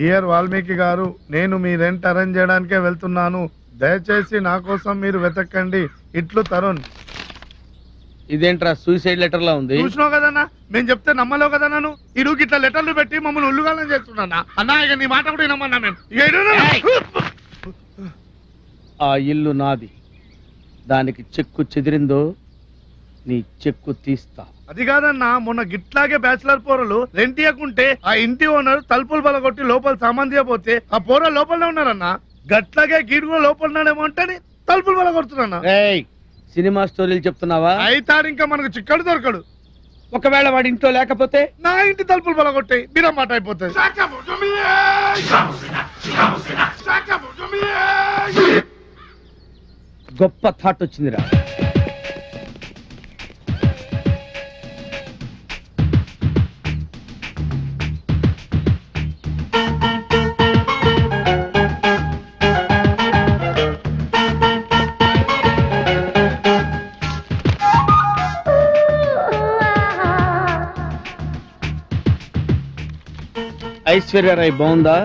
Dear Valmiki గారు, నేను మీ rent arrange చేయడానికే వెళ్తున్నాను. దయచేసి నా కోసం మీరు వెతకండి. ఇట్లు తరుణ్. ఇదేంట్రా సూసైడ్ లెటర్ లా ఉంది? చూసినావు కదన్నా, మేము చెప్తే నమ్మలేవు కదా. నన్ను ఇరుగు ఇట్లా లెటర్లు పెట్టి మమ్మల్ని ఉల్లుగాలని చేస్తున్నా అన్నా. ఇక నీ మాట కూడా నమ్మన్నా మేము. ఆ ఇల్లు నాది. దానికి చెక్కు చెదిరిందో నీ చెక్కు తీస్తా. అది కాదన్నా, మొన్న గిట్లాగే బ్యాచిలర్ పోరలు రెంట్ ఇవ్వకుంటే ఆ ఇంటి ఓనర్ తలుపులు బలగొట్టి లోపల సామాన్ తీయపోతే ఆ పోర లోపలనే ఉన్నారన్నా. గట్లాగే గీడు కూడా లోపల ఉన్నాడేమో అంటే తలుపులు బలగొడుతున్నా. సినిమా స్టోరీలు చెప్తున్నావా? అయితాడు ఇంకా మనకు చిక్కడు దొరకడు. ఒకవేళ వాడి ఇంట్లో లేకపోతే నా ఇంటి తలుపులు బలగొట్టాయి బిరా మాట అయిపోతుంది. గొప్ప థాట్ వచ్చిందిరా. ఐశ్వర్యరాయ్ బాగుందా?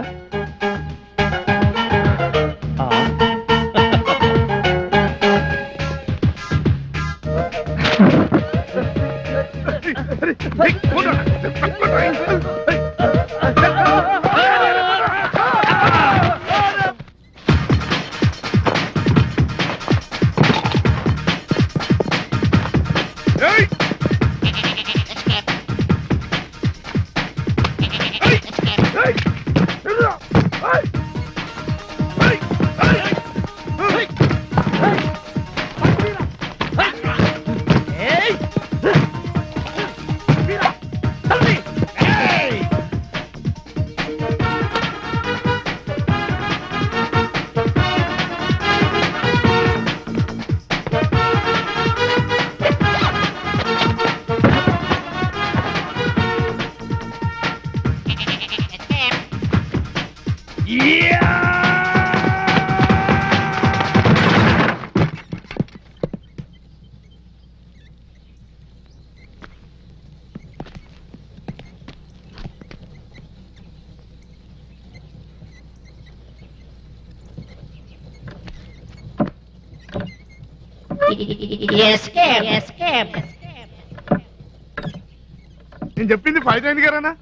నేను చెప్పింది ఫైదా అయింది కదన్నా.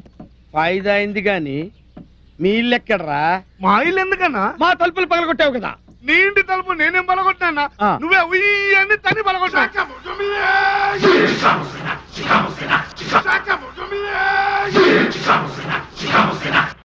ఫైదా అయింది గాని మీ ఇల్లు ఎక్కడరా? మా ఇల్లు ఎందుకన్నా? మా తలుపులు పగలగొట్టావు కదా. నీ ఇంటి తలుపు నేనేం బలగొట్టినా? నువ్వే ఉయ్యి అని తని బలగొట్టా.